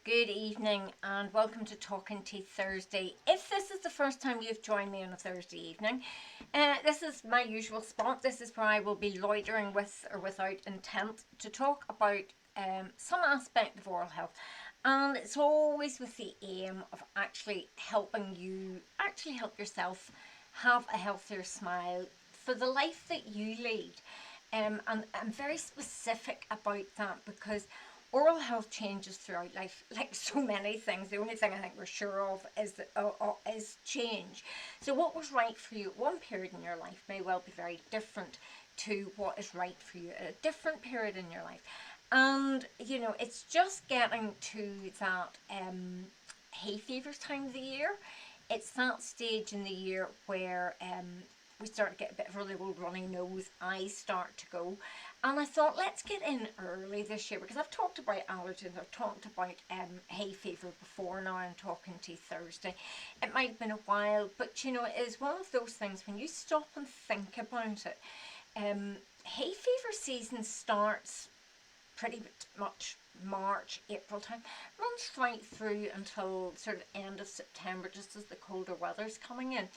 Good evening and welcome to Talking Tea Thursday. If this is the first time you've joined me on a Thursday evening, this is my usual spot. This is where I will be loitering with or without intent to talk about some aspect of oral health. And it's always with the aim of actually helping you, help yourself have a healthier smile for the life that you lead. And I'm very specific about that because oral health changes throughout life, like so many things. The only thing I think we're sure of is that is change. So what was right for you at one period in your life may well be very different to what is right for you at a different period in your life. And it's just getting to that hay fever time of the year. It's that stage in the year where we start to get a bit of a really old runny nose, eyes start to go. And I thought, let's get in early this year because I've talked about allergens, I've talked about hay fever before now on Talking Tea Thursday. It might have been a while, but it is one of those things when you stop and think about it. Hay fever season starts pretty much March, April time, runs right through until sort of end of September, just as the colder weather's coming in.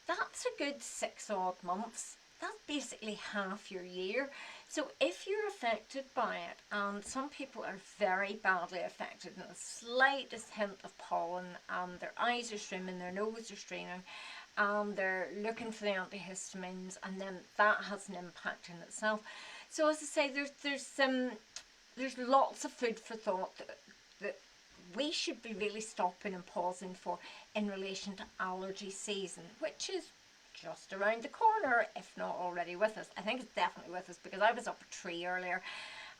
That's a good 6 odd months. That's basically half your year. So if you're affected by it, and some people are very badly affected, and the slightest hint of pollen, and their eyes are streaming, their nose are streaming, and they're looking for the antihistamines, and then that has an impact in itself. So as I say, there's lots of food for thought that we should be really stopping and pausing for in relation to allergy season, which is just around the corner, if not already with us. I think it's definitely with us because I was up a tree earlier,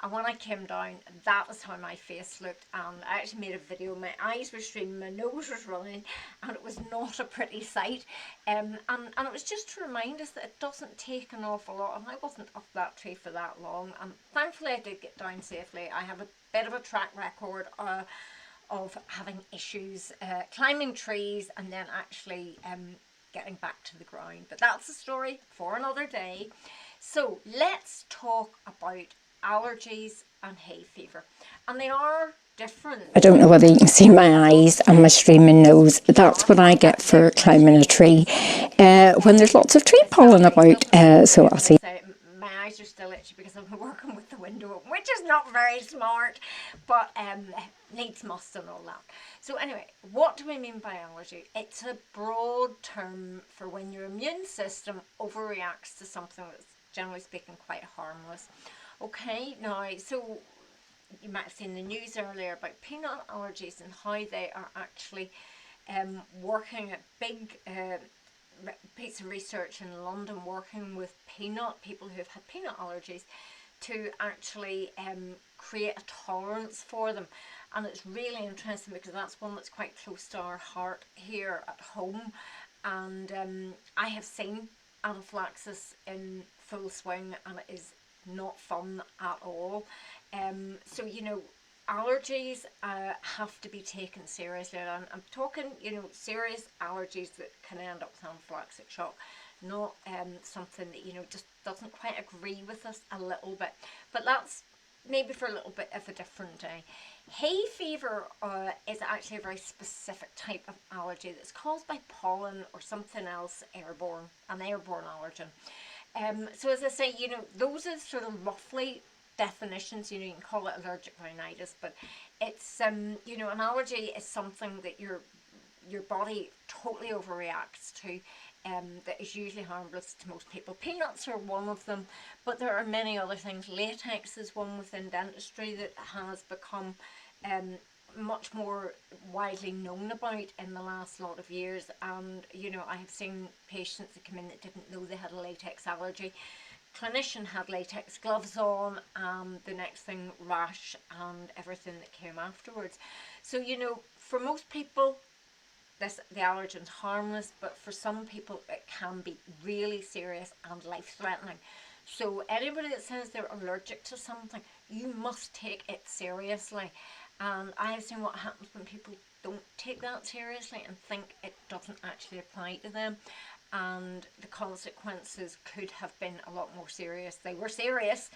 and when I came down, that was how my face looked. And I actually made a video. My eyes were streaming, my nose was running, and it was not a pretty sight. And it was just to remind us that it doesn't take an awful lot. And I wasn't up that tree for that long, and thankfully I did get down safely. I have a bit of a track record of having issues climbing trees and then actually getting back to the ground. But that's a story for another day. So let's talk about allergies and hay fever. And they are different. I don't know whether you can see my eyes and my streaming nose. That's what I get for climbing a tree when there's lots of tree pollen about. So I'll see. My eyes are still itchy because I'm working with the window, which is not very smart, but needs must and all that. So anyway, what do we mean by allergy? It's a broad term for when your immune system overreacts to something that's generally speaking quite harmless. Okay, now, so you might have seen the news earlier about peanut allergies and how they are actually working at big piece of research in London, working with people who've had peanut allergies to actually create a tolerance for them. And it's really interesting because that's one that's quite close to our heart here at home. And I have seen anaphylaxis in full swing, and it is not fun at all. So allergies have to be taken seriously, and I'm talking serious allergies that can end up with anaphylactic shock, not something that just doesn't quite agree with us a little bit. But that's maybe for a little bit of a different day. Hay fever is actually a very specific type of allergy that's caused by pollen or something else airborne, an airborne allergen. So as I say, those are sort of roughly definitions. You can call it allergic rhinitis, but it's an allergy is something that your body totally overreacts to, that is usually harmless to most people. Peanuts are one of them, but there are many other things. Latex is one within dentistry that has become much more widely known about in the last lot of years. And I have seen patients that come in that didn't know they had a latex allergy. Clinician had latex gloves on, and the next thing, rash and everything that came afterwards. So for most people the allergen's harmless, but for some people it can be really serious and life-threatening. So anybody that says they're allergic to something, you must take it seriously. And I have seen what happens when people don't take that seriously and think it doesn't actually apply to them, and the consequences could have been a lot more serious. They were serious,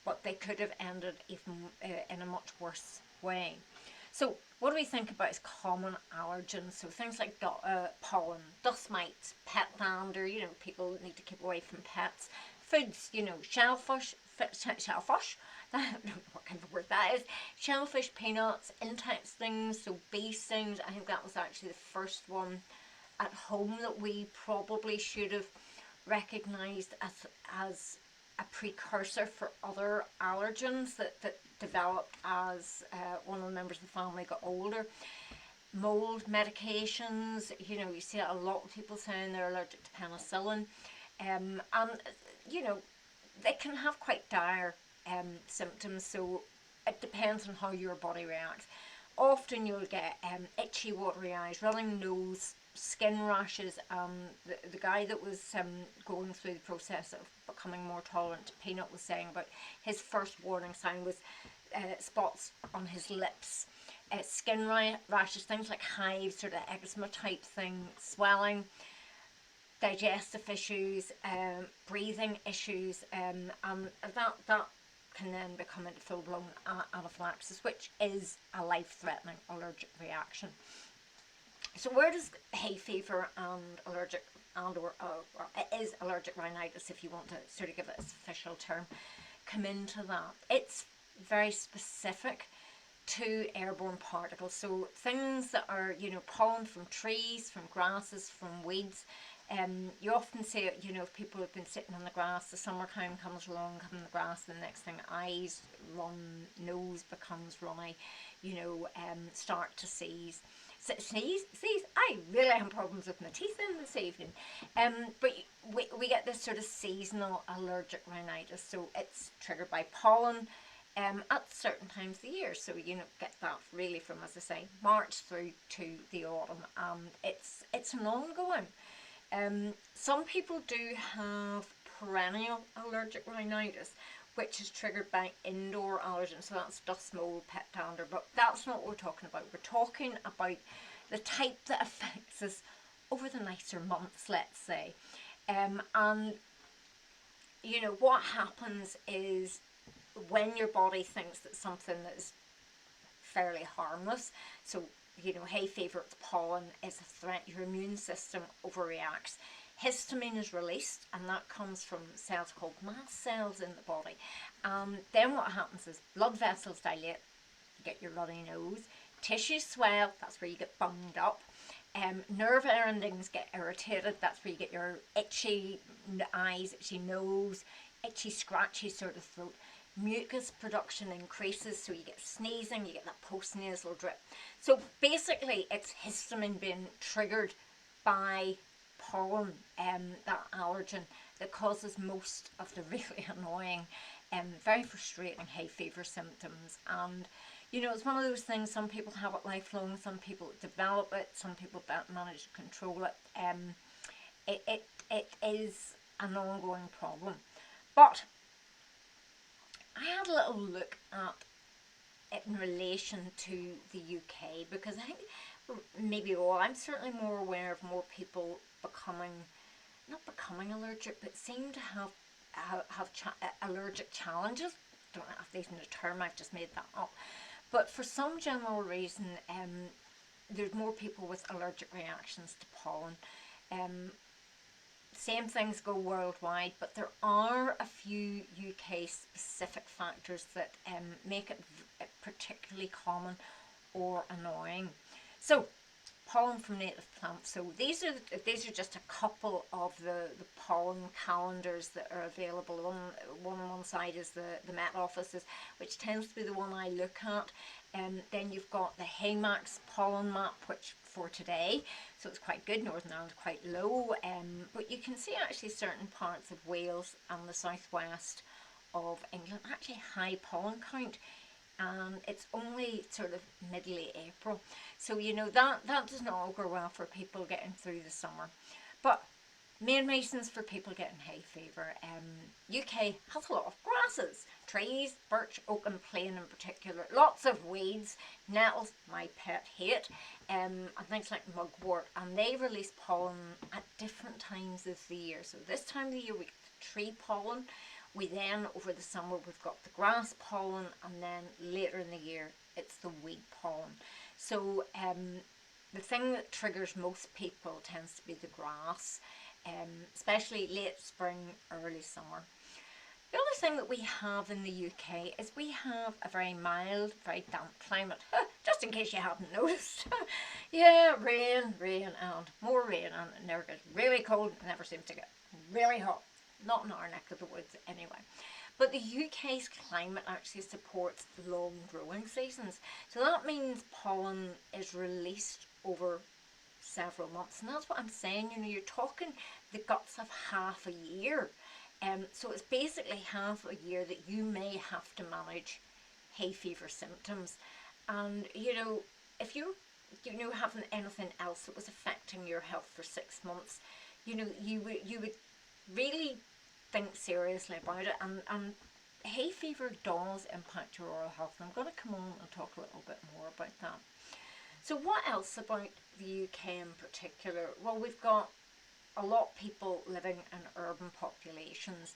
but they could have ended even in a much worse way. So what do we think about as common allergens? So things like pollen, dust mites, pet dander, people need to keep away from pets. Foods, shellfish, shellfish, I don't know what kind of word that is. Shellfish, peanuts, intestines, so bee stings. I think that was actually the first one at home that we probably should have recognised as a precursor for other allergens that developed as one of the members of the family got older. Mold medications, you see a lot of people saying they're allergic to penicillin, and they can have quite dire symptoms, so it depends on how your body reacts. Often you'll get itchy, watery eyes, running nose, skin rashes. The guy that was going through the process of becoming more tolerant to peanut was saying about his first warning sign was spots on his lips, skin rashes, things like hives, sort of eczema type thing, swelling, digestive issues, breathing issues, and that can then become into full-blown anaphylaxis, which is a life-threatening allergic reaction. So where does hay fever and allergic or it is allergic rhinitis, if you want to sort of give it its official term, come into that? It's very specific to airborne particles, so things that are pollen from trees, from grasses, from weeds. You often see it, if people have been sitting on the grass, the summertime comes along, come in the grass, and the next thing, eyes run, nose becomes runny, start to seize. Sneeze. I really have problems with my teeth in this evening. But we get this sort of seasonal allergic rhinitis, so it's triggered by pollen at certain times of the year. So get that really from, as I say, March through to the autumn. It's an ongoing. Some people do have perennial allergic rhinitis, which is triggered by indoor allergens, so that's dust, mold, pet dander, but that's not what we're talking about. We're talking about the type that affects us over the nicer months, let's say. And what happens is when your body thinks that something that is fairly harmless, so hay fever, it's pollen, is a threat, your immune system overreacts. Histamine is released, and that comes from cells called mast cells in the body. Then what happens is blood vessels dilate, you get your runny nose, tissues swell, that's where you get bunged up. Nerve endings get irritated, that's where you get your itchy eyes, itchy nose, itchy, scratchy sort of throat. Mucus production increases, so you get sneezing, you get that postnasal drip. So basically, it's histamine being triggered by pollen, that allergen, that causes most of the really annoying, very frustrating hay fever symptoms. And it's one of those things, some people have it lifelong, some people develop it, some people manage to control it. It is an ongoing problem. But I had a little look at it in relation to the UK, because I think I'm certainly more aware of more people not becoming allergic, but seem to have allergic challenges. Don't know if that's a term, I've just made that up. But for some general reason, there's more people with allergic reactions to pollen. Same things go worldwide, but there are a few UK specific factors that make it particularly common or annoying. So, pollen from native plants. So these are just a couple of the pollen calendars that are available. One on one side is the Met Offices, which tends to be the one I look at. Then you've got the Haymax pollen map, which for today, so it's quite good. Northern Ireland quite low, but you can see actually certain parts of Wales and the southwest of England actually high pollen count. And it's only sort of mid-late April, so that does not augur well for people getting through the summer. But main reasons for people getting hay fever, UK has a lot of grasses, trees, birch, oak and plane in particular, lots of weeds, nettles, my pet hate, and things like mugwort, and they release pollen at different times of the year. So this time of the year we get the tree pollen, We then, over the summer, we've got the grass pollen, and then later in the year, it's the weed pollen. So the thing that triggers most people tends to be the grass, especially late spring, early summer. The other thing that we have in the UK is we have a very mild, very damp climate, just in case you haven't noticed. Yeah, rain, and more rain, and it never gets really cold, it never seems to get really hot. Not in our neck of the woods anyway. But the UK's climate actually supports long growing seasons. So that means pollen is released over several months. And that's what I'm saying, you know, you're talking the guts of half a year. So it's basically half a year that you may have to manage hay fever symptoms. And, you know, if you're having anything else that was affecting your health for 6 months, you know, you would really think seriously about it. And hay fever does impact your oral health. And I'm going to come on and talk a little bit more about that. So what else about the UK in particular? Well, we've got a lot of people living in urban populations.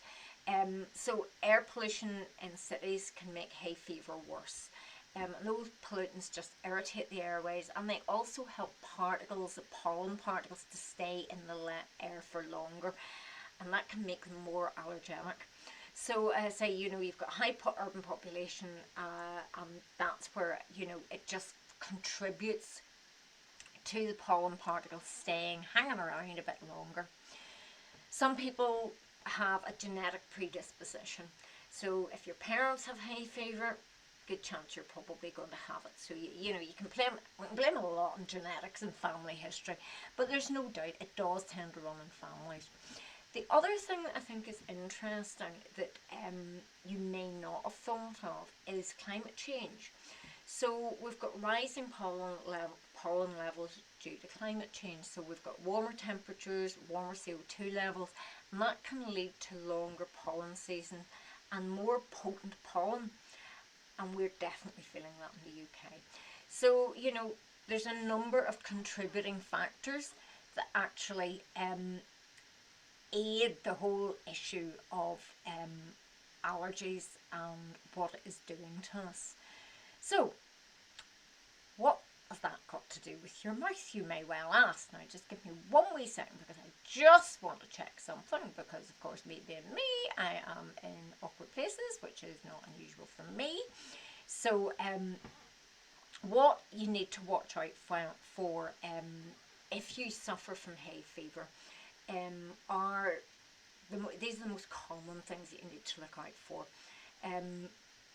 So air pollution in cities can make hay fever worse. Those pollutants just irritate the airways, and they also help particles, the pollen particles, to stay in the air for longer, and that can make them more allergenic. So say, you know, you've got high urban population, and that's where, you know, it just contributes to the pollen particles hanging around a bit longer. Some people have a genetic predisposition. So if your parents have hay fever, good chance you're probably going to have it. So you know, we can blame a lot on genetics and family history, but there's no doubt it does tend to run in families. The other thing that I think is interesting that you may not have thought of is climate change. So we've got rising pollen levels due to climate change. So we've got warmer temperatures, warmer CO2 levels, and that can lead to longer pollen seasons and more potent pollen. And we're definitely feeling that in the UK. So, you know, there's a number of contributing factors that actually aid the whole issue of allergies and what it is doing to us. So, what has that got to do with your mouth, you may well ask? Now, just give me one wee second because I just want to check something, because, of course, me being me, I am in awkward places, which is not unusual for me. So, what you need to watch out for if you suffer from hay fever these are the most common things that you need to look out for.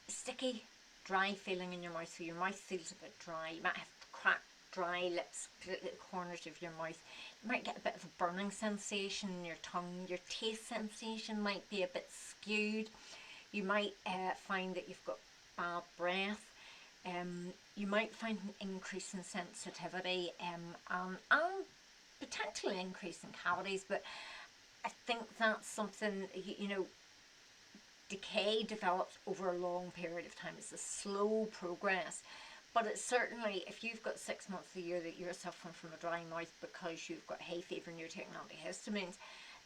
Sticky, dry feeling in your mouth, so your mouth feels a bit dry. You might have cracked, dry lips, little corners of your mouth. You might get a bit of a burning sensation in your tongue. Your taste sensation might be a bit skewed. You might find that you've got bad breath. You might find an increase in sensitivity and potentially increase in cavities, but I think that's something, you know, decay develops over a long period of time. It's a slow progress, but it's certainly, if you've got 6 months a year that you're suffering from a dry mouth because you've got hay fever and you're taking antihistamines,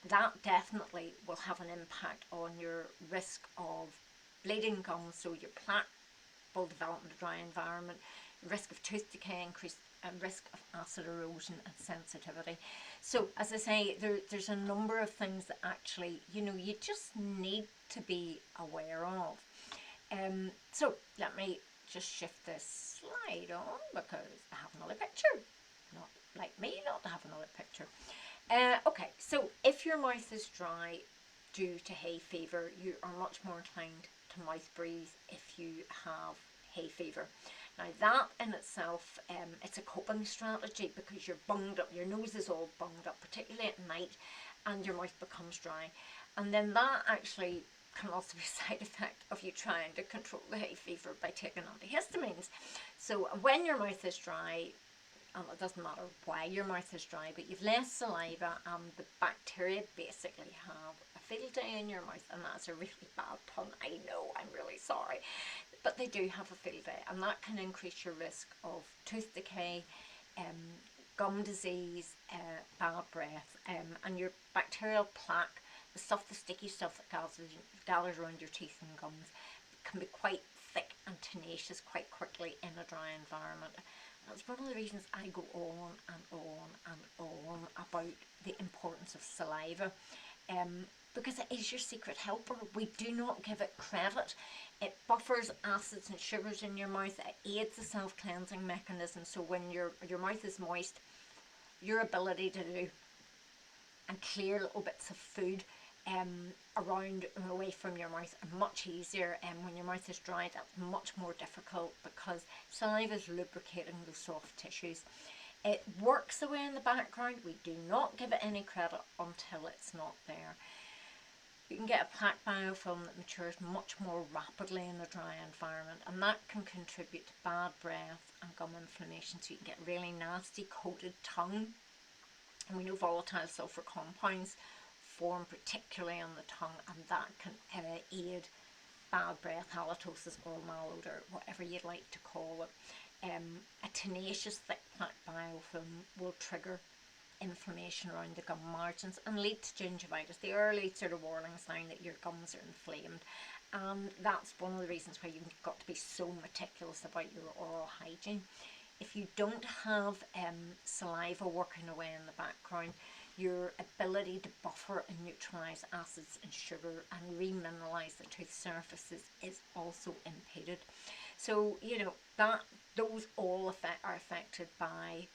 that definitely will have an impact on your risk of bleeding gums, so your plaque will develop in a dry environment, risk of tooth decay increase, and risk of acid erosion and sensitivity. So, as I say, there's a number of things that actually, you know, you just need to be aware of. So, let me just shift this slide on because I have another picture. Not like me not to have another picture. Okay, so if your mouth is dry due to hay fever, you are much more inclined to mouth breathe if you have hay fever. Now that in itself, it's a coping strategy because you're bunged up, your nose is all bunged up, particularly at night, and your mouth becomes dry. And then that actually can also be a side effect of you trying to control the hay fever by taking antihistamines. So when your mouth is dry, and it doesn't matter why your mouth is dry, but you've less saliva and the bacteria basically have a field day in your mouth, and that's a really bad pun, I know, I'm really sorry. But they do have a field day, and that can increase your risk of tooth decay, gum disease, bad breath, and your bacterial plaque the sticky stuff that gathers around your teeth and gums can be quite thick and tenacious quite quickly in a dry environment. That's one of the reasons I go on and on and on about the importance of saliva, because it is your secret helper. We do not give it credit. It buffers acids and sugars in your mouth. It aids the self-cleansing mechanism. So when your mouth is moist, your ability to do and clear little bits of food around and away from your mouth are much easier. And when your mouth is dry, that's much more difficult because saliva is lubricating those soft tissues. It works away in the background. We do not give it any credit until it's not there. You can get a plaque biofilm that matures much more rapidly in a dry environment, and that can contribute to bad breath and gum inflammation. So you can get really nasty coated tongue. And we know volatile sulfur compounds form particularly on the tongue, and that can aid bad breath, halitosis, or malodor, whatever you'd like to call it. A tenacious thick plaque biofilm will trigger inflammation around the gum margins and lead to gingivitis, the early sort of warning sign that your gums are inflamed. And that's one of the reasons why you've got to be so meticulous about your oral hygiene. If you don't have saliva working away in the background, your ability to buffer and neutralise acids and sugar and remineralise the tooth surfaces is also impeded. So, you know, those all are affected by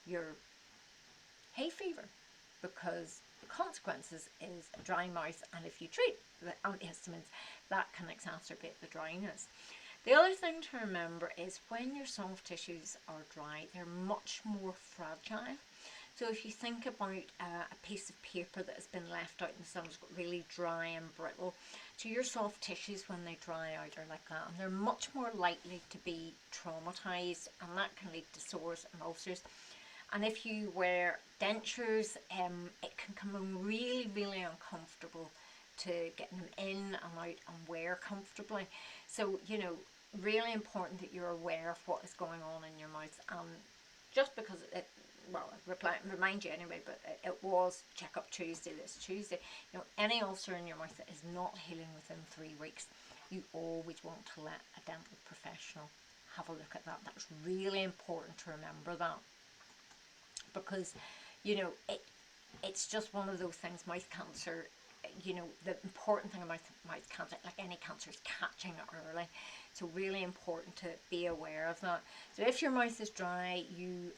your hay fever, because the consequences is a dry mouth, and if you treat the antihistamines, that can exacerbate the dryness. The other thing to remember is when your soft tissues are dry, they're much more fragile. So if you think about a piece of paper that has been left out in the sun, it's got really dry and brittle. So your soft tissues, when they dry out, are like that, and they're much more likely to be traumatized, and that can lead to sores and ulcers. And if you wear dentures, it can come really, really uncomfortable to get them in and out and wear comfortably. So, you know, really important that you're aware of what is going on in your mouth. Just because remind you anyway, but it was Check-up Tuesday this Tuesday. You know, any ulcer in your mouth that is not healing within 3 weeks, you always want to let a dental professional have a look at that. That's really important to remember that, because, you know, it's just one of those things. Mouth cancer, you know, the important thing about mouth cancer, like any cancer, is catching it early. So really important to be aware of that. So if your mouth is dry, you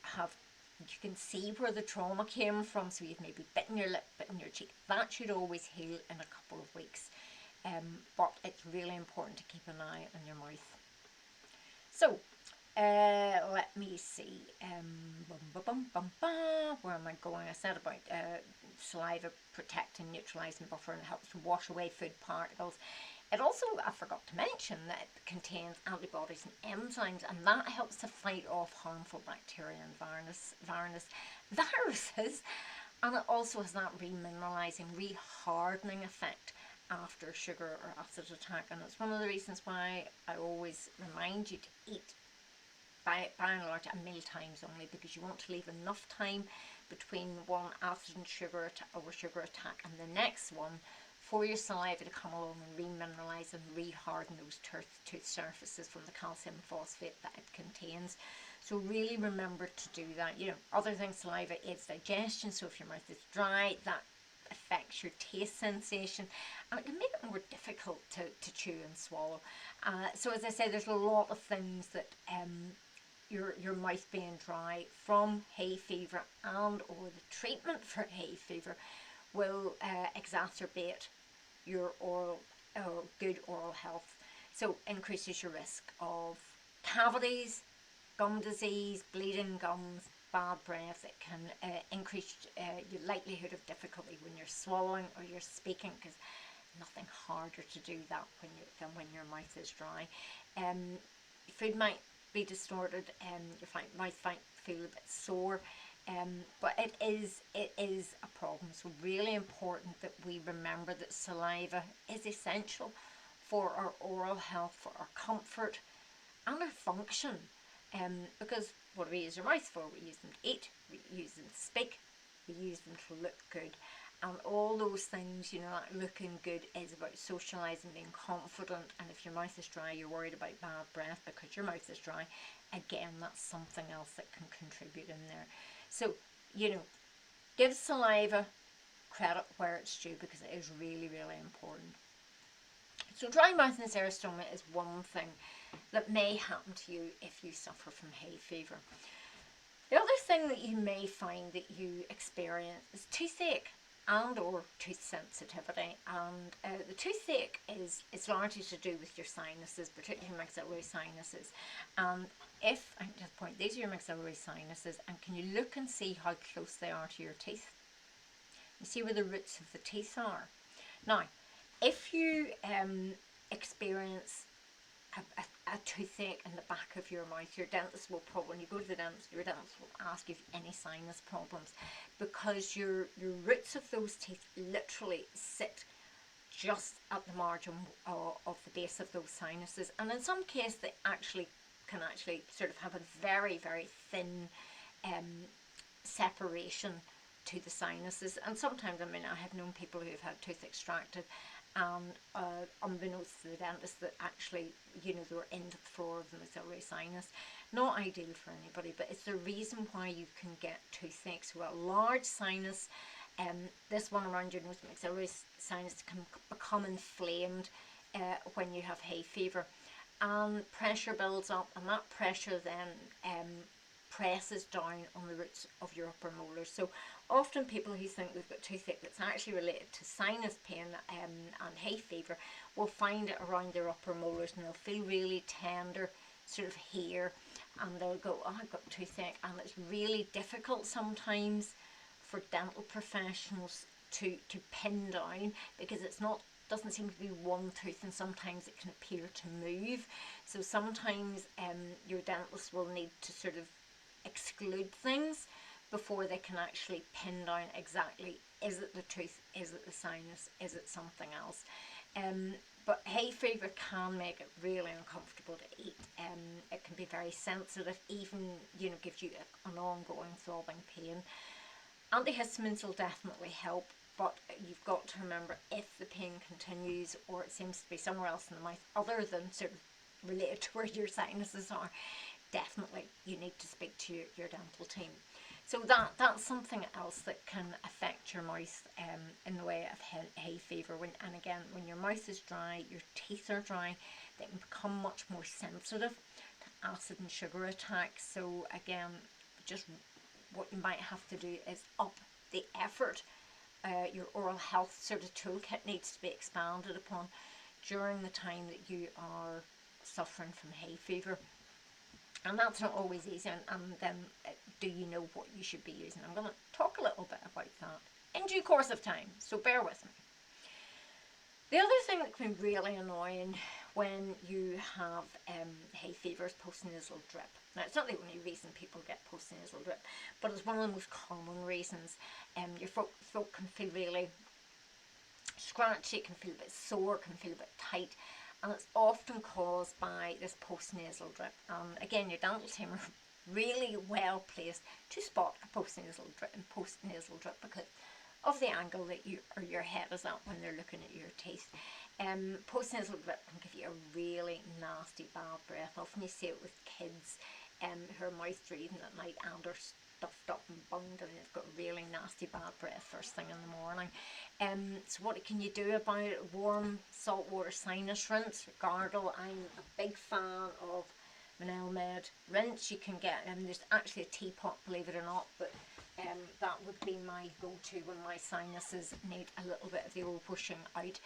can see where the trauma came from. So you've maybe bitten your lip, bitten your cheek. That should always heal in a couple of weeks. But it's really important to keep an eye on your mouth. So let me see. Where am I going? I said about saliva protecting, neutralising, buffer, and helps to wash away food particles. It also, I forgot to mention, that it contains antibodies and enzymes, and that helps to fight off harmful bacteria and viruses. And it also has that remineralising, rehardening effect after sugar or acid attack. And it's one of the reasons why I always remind you to eat by and large at meal times only, because you want to leave enough time between one acid and sugar attack and the next one for your saliva to come along and remineralise and reharden those tooth surfaces from the calcium phosphate that it contains. So really remember to do that. You know, other things, saliva aids digestion, so if your mouth is dry, that affects your taste sensation, and it can make it more difficult to chew and swallow. So as I say, there's a lot of things that your mouth being dry from hay fever and or the treatment for hay fever will exacerbate your good oral health. So increases your risk of cavities, gum disease, bleeding gums, bad breath. It can increase your likelihood of difficulty when you're swallowing or you're speaking, because nothing harder to do that than when your mouth is dry. Food might be distorted, your mouth might feel a bit sore, but it is a problem. So really important that we remember that saliva is essential for our oral health, for our comfort and our function, because what do we use our mouth for? We use them to eat, we use them to speak, we use them to look good. And all those things, you know, like looking good is about socialising, being confident. And if your mouth is dry, you're worried about bad breath because your mouth is dry. Again, that's something else that can contribute in there. So, you know, give saliva credit where it's due because it is really, really important. So dry mouth and xerostomia is one thing that may happen to you if you suffer from hay fever. The other thing that you may find that you experience is toothache and or tooth sensitivity, and the toothache is largely to do with your sinuses, particularly maxillary sinuses. And if I just point, these are your maxillary sinuses, and can you look and see how close they are to your teeth? You see where the roots of the teeth are. Now, if you experience a toothache in the back of your mouth, your dentist will probably, when you go to the dentist, your dentist will ask you if you have any sinus problems, because your roots of those teeth literally sit just at the margin of the base of those sinuses, and in some cases they can actually sort of have a very, very thin separation to the sinuses. And sometimes, I mean, I have known people who've had tooth extracted and unbeknownst to the dentist that actually, you know, they were into the floor of the maxillary sinus. Not ideal for anybody, but it's the reason why you can get toothaches. Well, large sinus, this one around your nose, maxillary sinus, can become inflamed when you have hay fever, and pressure builds up, and that pressure then presses down on the roots of your upper molars. So often people who think they've got toothache that's actually related to sinus pain and hay fever will find it around their upper molars, and they'll feel really tender sort of hair, and they'll go, oh, I've got toothache. And it's really difficult sometimes for dental professionals to pin down, because it's not, doesn't seem to be one tooth, and sometimes it can appear to move. So sometimes your dentist will need to sort of exclude things before they can actually pin down exactly, is it the tooth, is it the sinus, is it something else. But hay fever can make it really uncomfortable to eat. It can be very sensitive, even, you know, gives you an ongoing throbbing pain. Antihistamines will definitely help, but you've got to remember, if the pain continues or it seems to be somewhere else in the mouth other than sort of related to where your sinuses are, definitely you need to speak to your dental team. So that's something else that can affect your mouth in the way of hay fever. And again, when your mouth is dry, your teeth are dry, they can become much more sensitive to acid and sugar attacks. So again, just what you might have to do is up the effort. Your oral health sort of toolkit needs to be expanded upon during the time that you are suffering from hay fever. And that's not always easy, and then do you know what you should be using? I'm going to talk a little bit about that in due course of time, so bear with me. The other thing that can be really annoying when you have hay fever is postnasal drip. Now, it's not the only reason people get postnasal drip, but it's one of the most common reasons. Your throat can feel really scratchy, can feel a bit sore, can feel a bit tight, and it's often caused by this postnasal drip. Again, your dental team are really well placed to spot a postnasal drip because of the angle that your head is at when they're looking at your teeth. Postnasal drip can give you a really nasty bad breath. Often you see it with kids who are mouth breathing at night and are stuffed up and bunged, and they've got really nasty bad breath first thing in the morning. So what can you do about it? Warm saltwater sinus rinse, gargle. I'm a big fan of Manel Med rinse. You can get, there's actually a teapot, believe it or not, but that would be my go-to when my sinuses need a little bit of the old pushing out.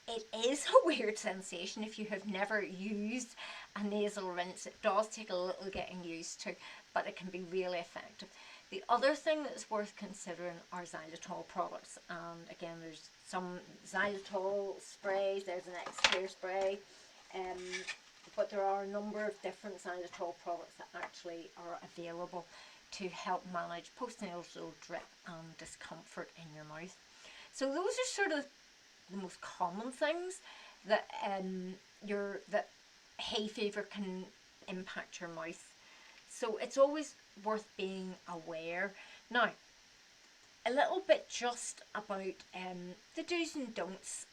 It is a weird sensation if you have never used a nasal rinse. It does take a little getting used to, but it can be really effective. The other thing that's worth considering are xylitol products. And again, there's some xylitol sprays, there's an X-Clear spray, but there are a number of different xylitol products that actually are available to help manage postnasal drip and discomfort in your mouth. So those are sort of the most common things that that hay fever can impact your mouth. So it's always worth being aware. Now, a little bit just about the do's and don'ts.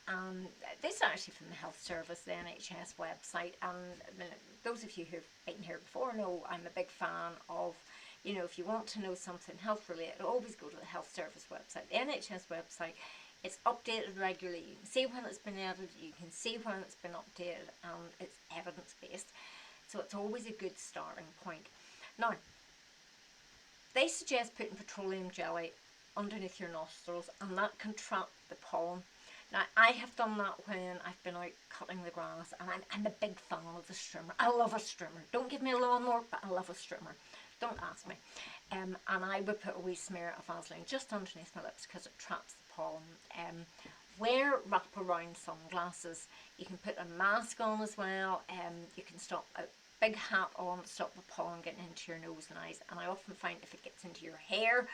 This is actually from the Health Service, the NHS website. And those of you who've been here before know I'm a big fan of, you know, if you want to know something health related, always go to the Health Service website. The NHS website, it's updated regularly. You can see when it's been edited, you can see when it's been updated, and it's evidence based. So it's always a good starting point. Now, they suggest putting petroleum jelly underneath your nostrils, and that can trap the pollen. Now, I have done that when I've been out cutting the grass, and I'm a big fan of the strimmer. I love a strimmer. Don't give me a lawnmower, but I love a strimmer. Don't ask me. And I would put a wee smear of Vaseline just underneath my lips because it traps the pollen. Wear wraparound sunglasses. You can put a mask on as well. You can stop a big hat on, stop the pollen getting into your nose and eyes. And I often find if it gets into your hair,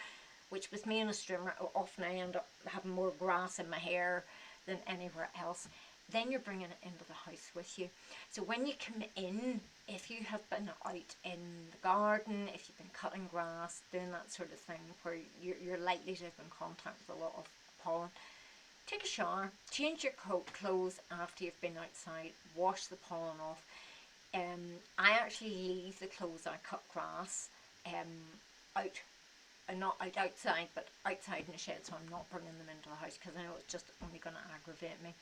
which with me and a strimmer, often I end up having more grass in my hair than anywhere else, then you're bringing it into the house with you. So when you come in, if you have been out in the garden, if you've been cutting grass, doing that sort of thing where you're likely to have been in contact with a lot of pollen, take a shower, change your clothes after you've been outside, wash the pollen off. I actually leave the clothes I cut grass out, and not outside, but outside in the shed, so I'm not bringing them into the house because I know it's just only going to aggravate me.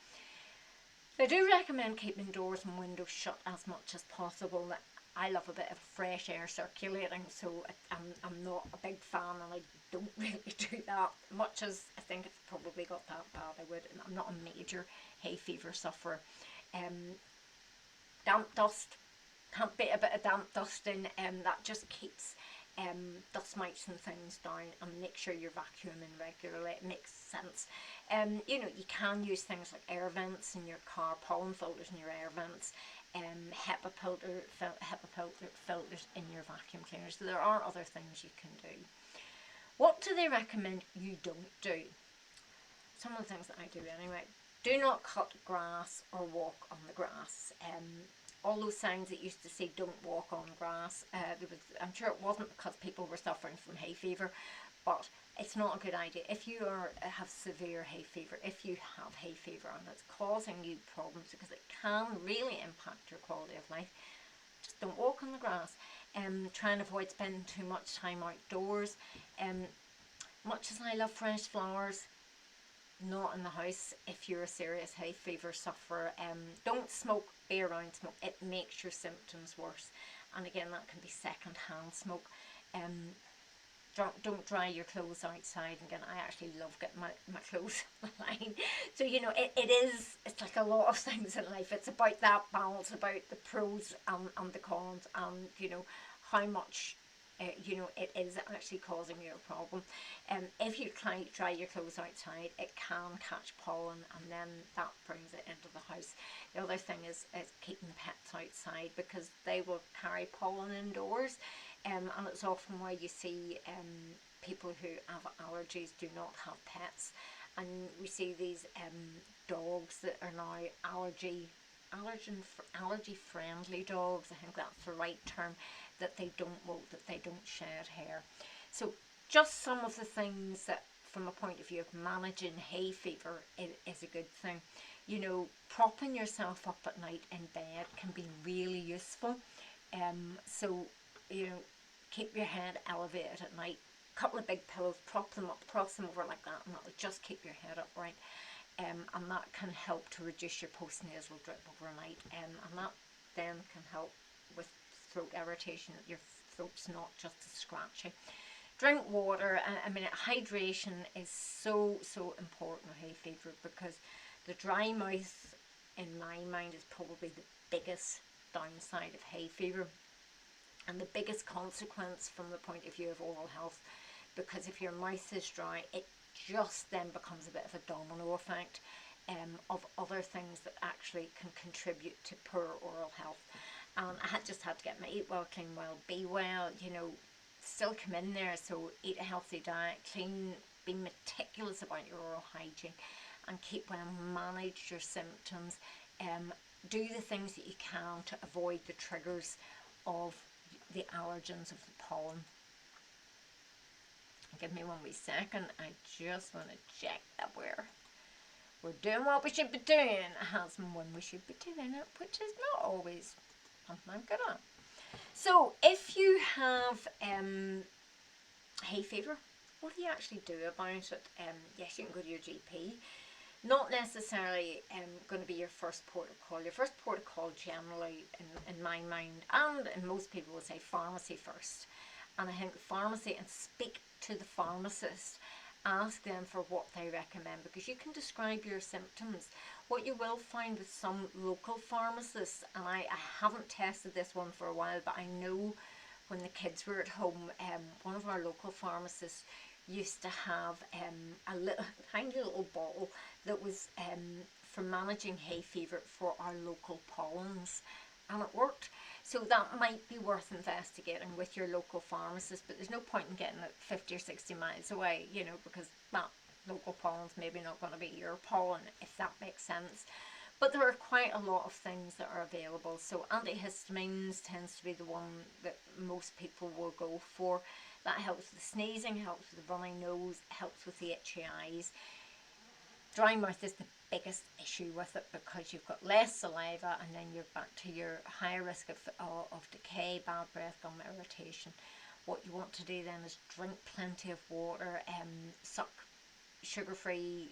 I do recommend keeping doors and windows shut as much as possible. I love a bit of fresh air circulating, so I'm not a big fan, and I don't really do that much as I think if I probably got that bad I would. And I'm not a major hay fever sufferer. Damp dust, can't beat a bit of damp dust in, that just keeps dust mites and things down, and make sure you're vacuuming regularly. It makes sense. You know, you can use things like air vents in your car, pollen filters in your air vents, HEPA filters in your vacuum cleaners. So there are other things you can do. What do they recommend you don't do? Some of the things that I do anyway. Do not cut grass or walk on the grass. All those signs that used to say don't walk on grass, I'm sure it wasn't because people were suffering from hay fever, but it's not a good idea. If you have severe hay fever, if you have hay fever and it's causing you problems because it can really impact your quality of life, just don't walk on the grass. Try and avoid spending too much time outdoors. Much as I love fresh flowers, not in the house if you're a serious hay fever sufferer. Don't smoke, be around smoke. It makes your symptoms worse, and again that can be second-hand smoke. Don't dry your clothes outside. Again, I actually love getting my clothes lined. So you know, it's like a lot of things in life. It's about that balance, about the pros and the cons, and you know how much you know, it is actually causing you a problem. If you dry your clothes outside, it can catch pollen, and then that brings it into the house. The other thing is keeping pets outside, because they will carry pollen indoors, and it's often why you see people who have allergies do not have pets, and we see these dogs that are now allergy friendly dogs. I think that's the right term. That they don't molt, that they don't shed hair. So just some of the things that from a point of view of managing hay fever is a good thing. You know, propping yourself up at night in bed can be really useful. So, you know, keep your head elevated at night. A couple of big pillows, prop them up, cross them over like that, and that'll just keep your head upright. And that can help to reduce your postnasal drip overnight. And that then can help with throat irritation, that your throat's not just as scratchy. Drink water. I mean, hydration is so important with hay fever, because the dry mouth, in my mind, is probably the biggest downside of hay fever, and the biggest consequence from the point of view of oral health, because if your mouth is dry, it just then becomes a bit of a domino effect of other things that actually can contribute to poor oral health. I just had to get my eat well, clean well, be well, you know, still come in there. So eat a healthy diet, clean, be meticulous about your oral hygiene, and keep well, manage your symptoms. Do the things that you can to avoid the triggers of the allergens of the pollen. Give me 1 wee second. I just want to check that we're doing what we should be doing as and when we should be doing it, which is not always something I'm good at. So if you have hay fever, what do you actually do about it? Yes, you can go to your GP. Not necessarily going to be your first port of call. Your first port of call generally, in my mind, and in most people will say pharmacy first. And I think pharmacy, and speak to the pharmacist, ask them for what they recommend, because you can describe your symptoms. What you will find with some local pharmacists, and I haven't tested this one for a while, but I know when the kids were at home, one of our local pharmacists used to have a little tiny little bottle that was for managing hay fever for our local pollens, and it worked. So that might be worth investigating with your local pharmacist, but there's no point in getting it 50 or 60 miles away, you know, because that local pollen's maybe not going to be your pollen, if that makes sense. But there are quite a lot of things that are available. So antihistamines tends to be the one that most people will go for. That helps with sneezing, helps with the runny nose, helps with the itchy eyes. Dry mouth is the biggest issue with it, because you've got less saliva, and then you're back to your higher risk of decay, bad breath, gum irritation. What you want to do then is drink plenty of water, suck sugar-free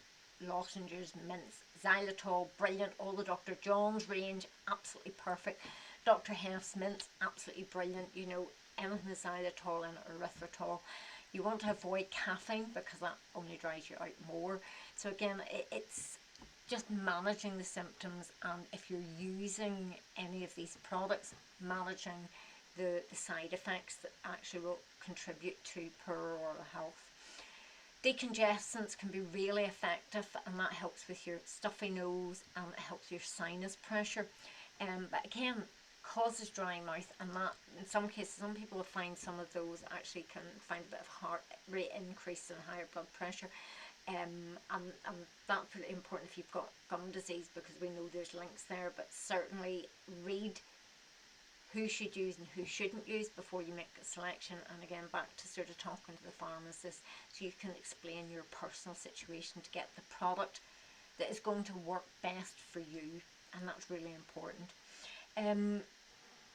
lozenges, mints, xylitol, brilliant. All the Dr. John's range, absolutely perfect. Dr. Hef's mints, absolutely brilliant. You know, anything with xylitol and erythritol. You want to avoid caffeine, because that only dries you out more. So again, it's just managing the symptoms, and if you're using any of these products, managing the side effects that actually will contribute to poor oral health. Decongestants can be really effective, and that helps with your stuffy nose, and it helps your sinus pressure. But again, causes dry mouth, and that in some cases, some people will find some of those actually can find a bit of heart rate increase and higher blood pressure. And that's really important if you've got gum disease, because we know there's links there. But certainly read who should use and who shouldn't use before you make a selection. And again, back to sort of talking to the pharmacist, so you can explain your personal situation to get the product that is going to work best for you, and that's really important.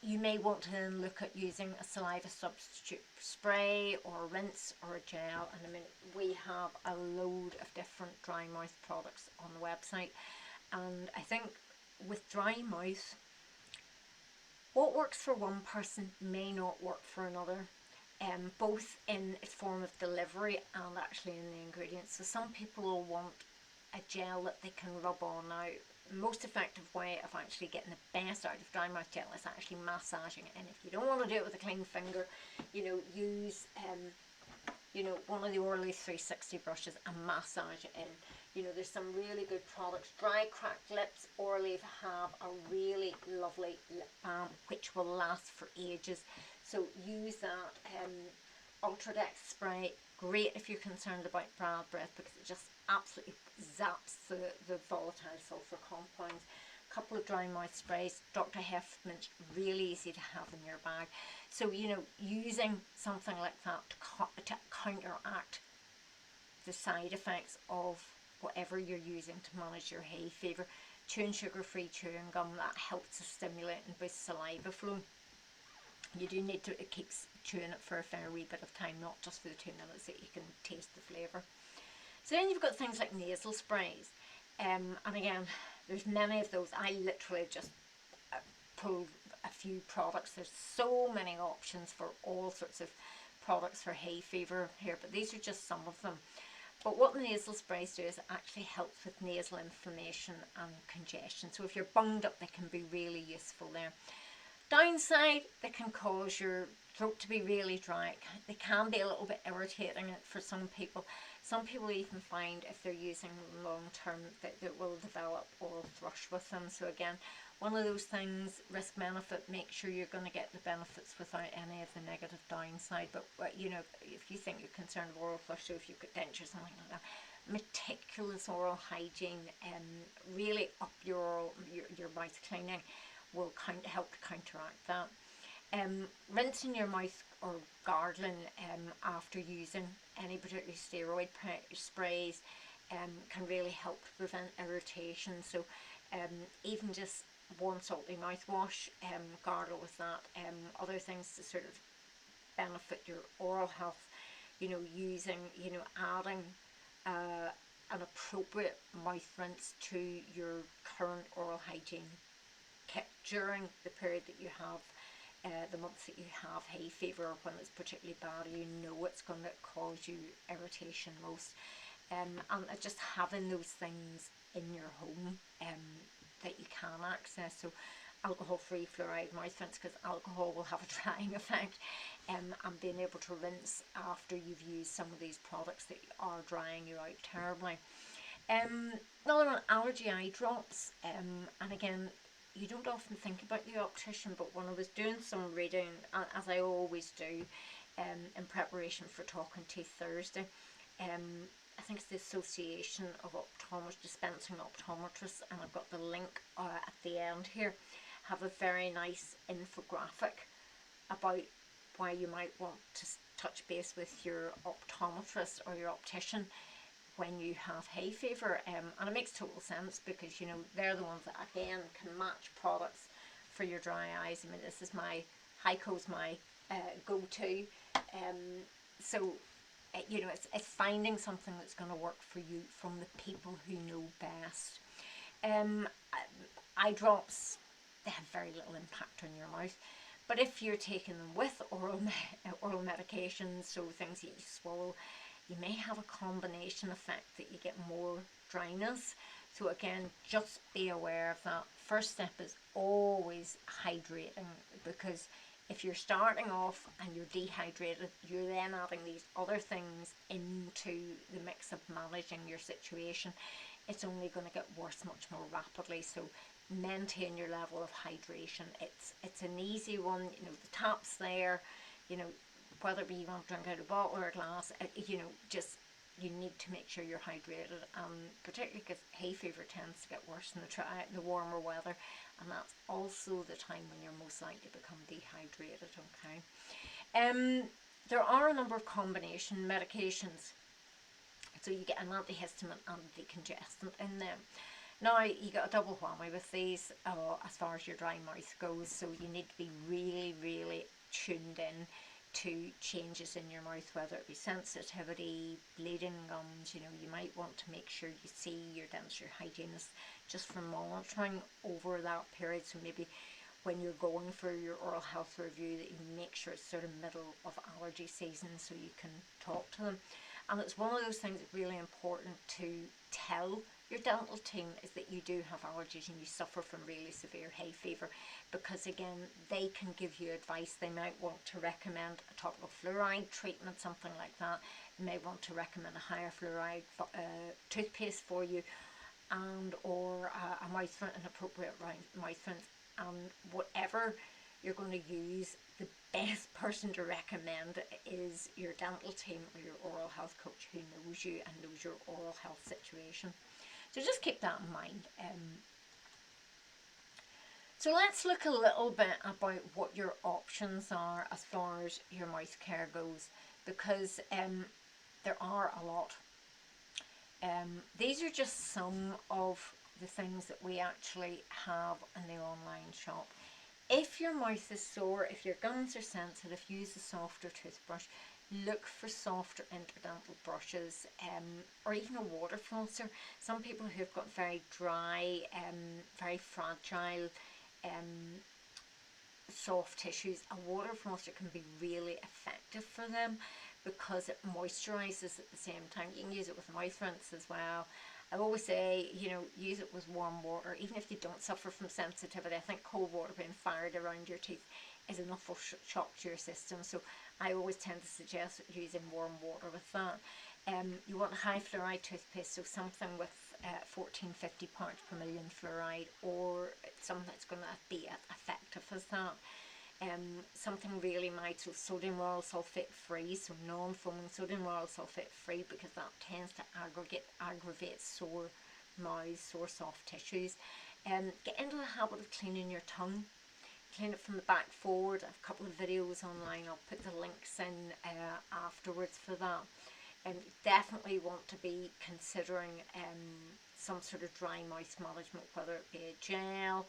You may want to then look at using a saliva substitute spray or a rinse or a gel. And I mean, we have a load of different dry mouth products on the website, and I think with dry mouth, what works for one person may not work for another, both in its form of delivery and actually in the ingredients. So some people will want a gel that they can rub on. Now, most effective way of actually getting the best out of dry mouth gel is actually massaging it. And if you don't want to do it with a clean finger, you know, use one of the Orly 360 brushes and massage it in. You know, there's some really good products. Dry cracked lips, Orly have a really lovely lip balm which will last for ages. So use that. Ultradex spray, great if you're concerned about bad breath, because it just absolutely zaps the volatile sulfur compounds. A couple of dry mouth sprays. Dr. Hef mint, really easy to have in your bag. So, you know, using something like that to counteract the side effects of whatever you're using to manage your hay fever. Chewing sugar-free chewing gum, that helps to stimulate and boost saliva flow. You do need to keep chewing it for a fair wee bit of time, not just for the 2 minutes that you can taste the flavour. So then you've got things like nasal sprays, and again, there's many of those. I literally just pulled a few products. There's so many options for all sorts of products for hay fever here, but these are just some of them. But what the nasal sprays do is it actually helps with nasal inflammation and congestion. So if you're bunged up, they can be really useful there. Downside, they can cause your throat to be really dry. They can be a little bit irritating for some people. Some people even find if they're using them long term that it will develop oral thrush with them. So again, one of those things, risk benefit, make sure you're going to get the benefits without any of the negative downside. But you know, if you think you're concerned with oral thrush, so if you've got dentures, something like that, meticulous oral hygiene and really up your mouth cleaning will help to counteract that. Rinsing your mouth or gargling after using any particular steroid sprays can really help to prevent irritation. So even just warm salty mouthwash, gargle with that. Other things to sort of benefit your oral health, using, adding an appropriate mouth rinse to your current oral hygiene kit during the period that you have, the months that you have hay fever, or when it's particularly bad, it's going to cause you irritation most. And just having those things in your home that you can access. So alcohol-free fluoride mouth rinse, because alcohol will have a drying effect, and being able to rinse after you've used some of these products that are drying you out terribly. Another one, allergy eye drops, and again, you don't often think about the optician, but when I was doing some reading, as I always do, in preparation for Talking Teeth Thursday, I think it's the Association of Optometrists, Dispensing Optometrists, and I've got the link at the end here, have a very nice infographic about why you might want to touch base with your optometrist or your optician when you have hay fever, and it makes total sense, because they're the ones that again can match products for your dry eyes. I mean, this is Hyco's my go-to, so it's finding something that's going to work for you from the people who know best. Eye drops, they have very little impact on your mouth, but if you're taking them with oral medications, so things that you swallow, you may have a combination effect that you get more dryness. So again, just be aware of that. First step is always hydrating, because if you're starting off and you're dehydrated, you're then adding these other things into the mix of managing your situation. It's only going to get worse much more rapidly. So maintain your level of hydration. It's an easy one. The tap's there. Whether it be you want to drink out of a bottle or a glass, just you need to make sure you're hydrated, particularly because hay fever tends to get worse in the warmer weather, and that's also the time when you're most likely to become dehydrated. Okay. There are a number of combination medications, so you get an antihistamine and decongestant in them. Now, you get a double whammy with these as far as your dry mouth goes, so you need to be really, really tuned in to changes in your mouth, whether it be sensitivity, bleeding gums. You might want to make sure you see your dental hygienist just for monitoring over that period. So maybe when you're going for your oral health review, that you make sure it's sort of middle of allergy season, so you can talk to them. And it's one of those things that's really important to tell your dental team, is that you do have allergies and you suffer from really severe hay fever, because again, they can give you advice. They might want to recommend a topical fluoride treatment, something like that. They may want to recommend a higher fluoride toothpaste for you, and or a mouth rinse, an appropriate mouth rinse, and whatever you're going to use, the best person to recommend is your dental team or your oral health coach, who knows you and knows your oral health situation. So just keep that in mind. So let's look a little bit about what your options are as far as your mouth care goes, because there are a lot. These are just some of the things that we actually have in the online shop. If your mouth is sore, if your gums are sensitive, use a softer toothbrush. Look for softer interdental brushes, or even a water flosser. Some people who've got very dry, very fragile, soft tissues, a water flosser can be really effective for them, because it moisturizes at the same time. You can use it with mouth rinse as well. I always say, use it with warm water, even if you don't suffer from sensitivity. I think cold water being fired around your teeth is enough of a shock to your system, so I always tend to suggest using warm water with that. You want high fluoride toothpaste, so something with 1450 parts per million fluoride, or something that's going to be as effective as that. Something really mild, so sodium lauryl sulfate free, so non-foaming sodium lauryl sulfate free, because that tends to aggravate sore mouths, sore soft tissues. Get into the habit of cleaning your tongue. clean it from the back forward. I have a couple of videos online. I'll put the links in afterwards for that. And definitely want to be considering some sort of dry mouth management, whether it be a gel,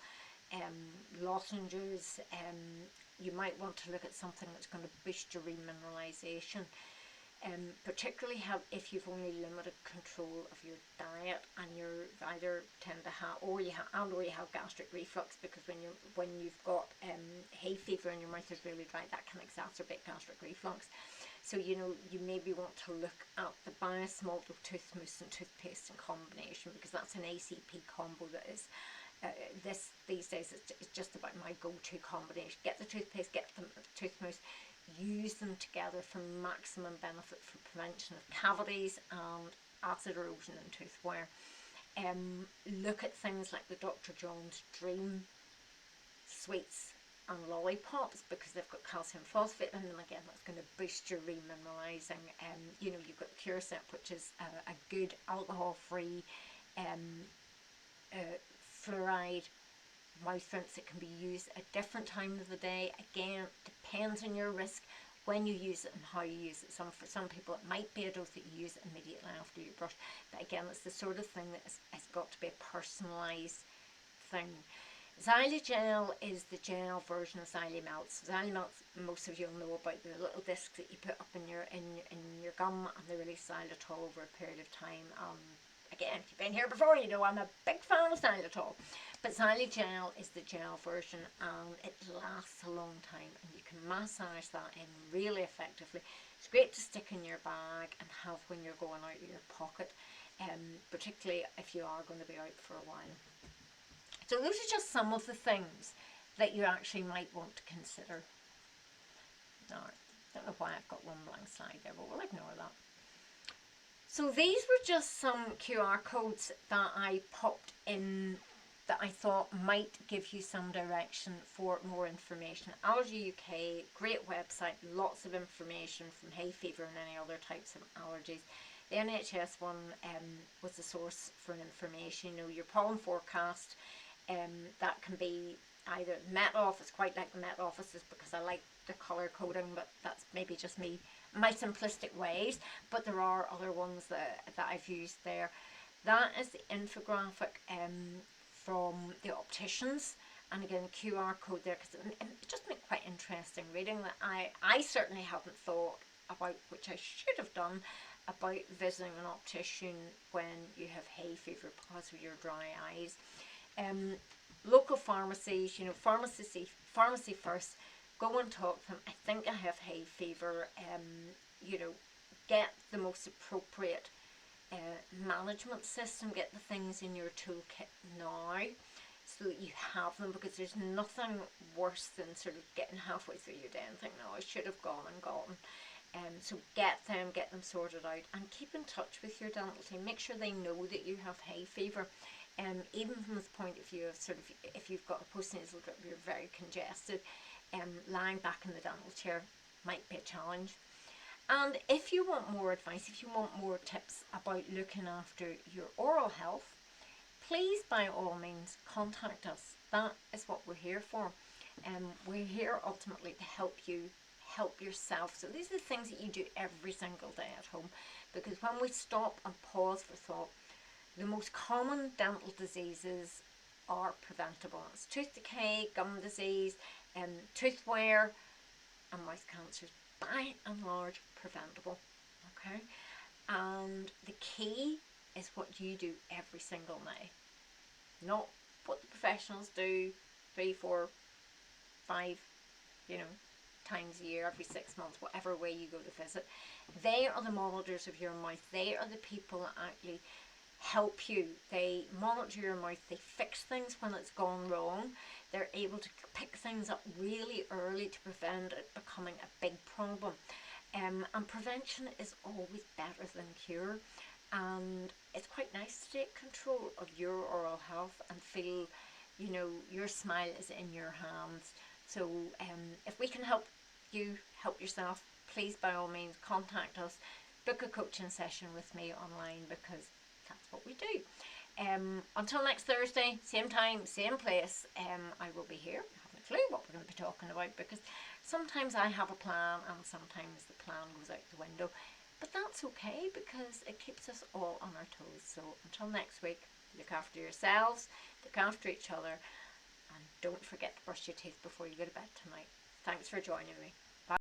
lozenges. You might want to look at something that's going to boost your remineralization. Particularly if you've only limited control of your diet and you're either tend to have or you have gastric reflux, because when you've got hay fever and your mouth is really dry, that can exacerbate gastric reflux. So you maybe want to look at the biosmalt of tooth mousse and toothpaste in combination, because that's an ACP combo that is these days it's just about my go-to combination. Get the toothpaste, get the tooth mousse, use them together for maximum benefit for prevention of cavities and acid erosion in tooth wear. Look at things like the Dr. John's Dream sweets and lollipops, because they've got calcium phosphate in them. Again, that's going to boost your remineralizing. You've got Curacet, which is a good alcohol-free fluoride mouth rinse. It can be used at different times of the day. Again, depends on your risk when you use it and how you use it. For some people it might be a dose that you use immediately after you brush, but again, it's the sort of thing that it's got to be a personalised thing. Xyli gel is the gel version of Xyli melts. Xyli melts, most of you will know about the little discs that you put up in your gum, and they release xylitol over a period of time. Again, if you've been here before, you know I'm a big fan of xylitol. But Xyli gel is the gel version, and it lasts a long time, and you can massage that in really effectively. It's great to stick in your bag and have when you're going out of your pocket, particularly if you are going to be out for a while. So those are just some of the things that you actually might want to consider. Now, I don't know why I've got one blank slide there, but we'll ignore that. So these were just some QR codes that I popped in that I thought might give you some direction for more information. Allergy UK, great website, lots of information from hay fever and any other types of allergies. The NHS one was the source for information. Your pollen forecast, that can be either Met Office, quite like the Met Offices because I like the colour coding, but that's maybe just me, my simplistic ways, but there are other ones that I've used there. That is the infographic from the opticians, and again QR code there, because it just makes quite interesting reading that I certainly haven't thought about, which I should have done, about visiting an optician when you have hay fever because of your dry eyes. Local pharmacies, pharmacy first, go and talk to them. I think I have hay fever. Get the most appropriate management system, get the things in your toolkit now so that you have them, because there's nothing worse than sort of getting halfway through your day and thinking, no, I should have gone and gotten. So get them sorted out, and keep in touch with your dental team. Make sure they know that you have hay fever. Even from this point of view of sort of, if you've got a postnasal drip, you're very congested, lying back in the dental chair might be a challenge. And if you want more advice, if you want more tips about looking after your oral health, please by all means contact us. That is what we're here for. We're here ultimately to help you help yourself. So these are the things that you do every single day at home, because when we stop and pause for thought, the most common dental diseases are preventable. It's tooth decay, gum disease, tooth wear, and mouth cancers. By and large, preventable. Okay, and the key is what you do every single day, not what the professionals do 3, 4, 5, times a year, every 6 months, whatever way you go to visit. They are the monitors of your mouth. They are the people that actually help you. They monitor your mouth. They fix things when it's gone wrong. They're able to pick things up really early to prevent it becoming a big problem. And prevention is always better than cure. And it's quite nice to take control of your oral health and feel, your smile is in your hands. So if we can help you help yourself, please by all means contact us. Book a coaching session with me online, because that's what we do. Until next Thursday, same time, same place, I will be here. I haven't a clue what we're going to be talking about, because sometimes I have a plan and sometimes the plan goes out the window. But that's okay, because it keeps us all on our toes. So until next week, look after yourselves, look after each other, and don't forget to brush your teeth before you go to bed tonight. Thanks for joining me.